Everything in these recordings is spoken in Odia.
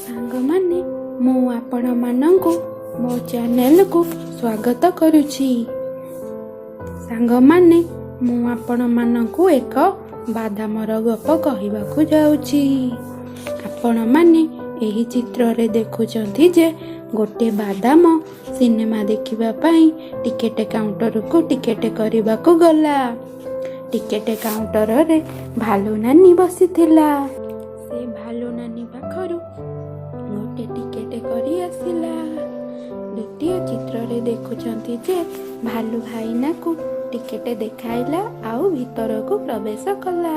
ସାଙ୍ଗମାନେ, ମୁଁ ଆପଣମାନଙ୍କୁ ମୋ ଚ୍ୟାନେଲକୁ ସ୍ୱାଗତ କରୁଛି। ସାଙ୍ଗମାନେ, ମୁଁ ଆପଣମାନଙ୍କୁ ଏକ ବାଦାମର ଗପ କହିବାକୁ ଯାଉଛି। ଆପଣମାନେ ଏହି ଚିତ୍ରରେ ଦେଖୁଛନ୍ତି ଯେ ଗୋଟେ ବାଦାମ ସିନେମା ଦେଖିବା ପାଇଁ ଟିକେଟ କାଉଣ୍ଟରକୁ ଟିକେଟ କରିବାକୁ ଗଲା। ଟିକେଟ କାଉଣ୍ଟରରେ ଭାଲୁ ନାନୀ ବସିଥିଲା। ସେ ଭାଲୁ ନାନୀ ପାଖରୁ ଗୋଟେ ଟିକେଟ କରି ଆସିଲା। ଦ୍ୱିତୀୟ ଚିତ୍ରରେ ଦେଖୁଛନ୍ତି ଯେ ଭାଲୁ ଭାଇନାକୁ ଟିକେଟ ଦେଖାଇଲା ଆଉ ଭିତରକୁ ପ୍ରବେଶ କଲା।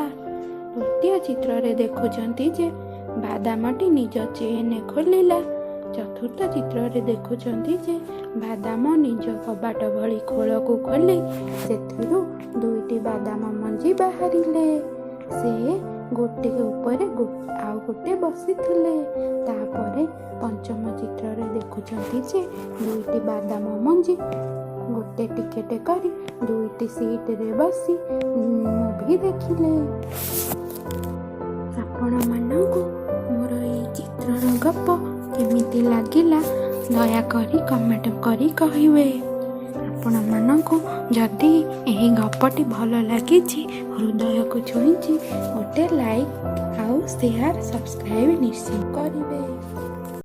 ତୃତୀୟ ଚିତ୍ରରେ ଦେଖୁଛନ୍ତି ଯେ ବାଦାମଟି ନିଜ ଚେନ୍ ଖୋଲିଲା। ଚତୁର୍ଥ ଚିତ୍ରରେ ଦେଖୁଛନ୍ତି ଯେ ବାଦାମ ନିଜ କବାଟ ଭଳି ଖୋଳକୁ ଖୋଲି ସେଥିରୁ ଦୁଇଟି ବାଦାମ ମଞ୍ଜି ବାହାରିଲେ। ସେ ଗୋଟେ ଉପରେ ଆଉ ଗୋଟେ ବସିଥିଲେ। ତାପରେ ପଞ୍ଚମ ଚିତ୍ରରେ ଦେଖୁଛନ୍ତି ଯେ ଦୁଇଟି ବାଦାମ ମଞ୍ଜି ଗୋଟେ ଟିକେଟ କରି ଦୁଇଟି ସିଟରେ ବସି ମୁଭି ଦେଖିଲେ। ଆପଣମାନଙ୍କୁ ମୋର ଏହି ଚିତ୍ରର ଗପ କେମିତି ଲାଗିଲା ଦୟାକରି କମେଣ୍ଟ କରି କହିବେ। ଆପଣମାନଙ୍କୁ ଯଦି ଏହି ଗପଟି ଭଲ ଲାଗିଛି, ହୃଦୟକୁ ଛୁଇଁଛି, ଗୋଟେ ଲାଇକ୍ ଆଉ ସେୟାର ସବସ୍କ୍ରାଇବ୍ ନିଶ୍ଚୟ କରିବେ।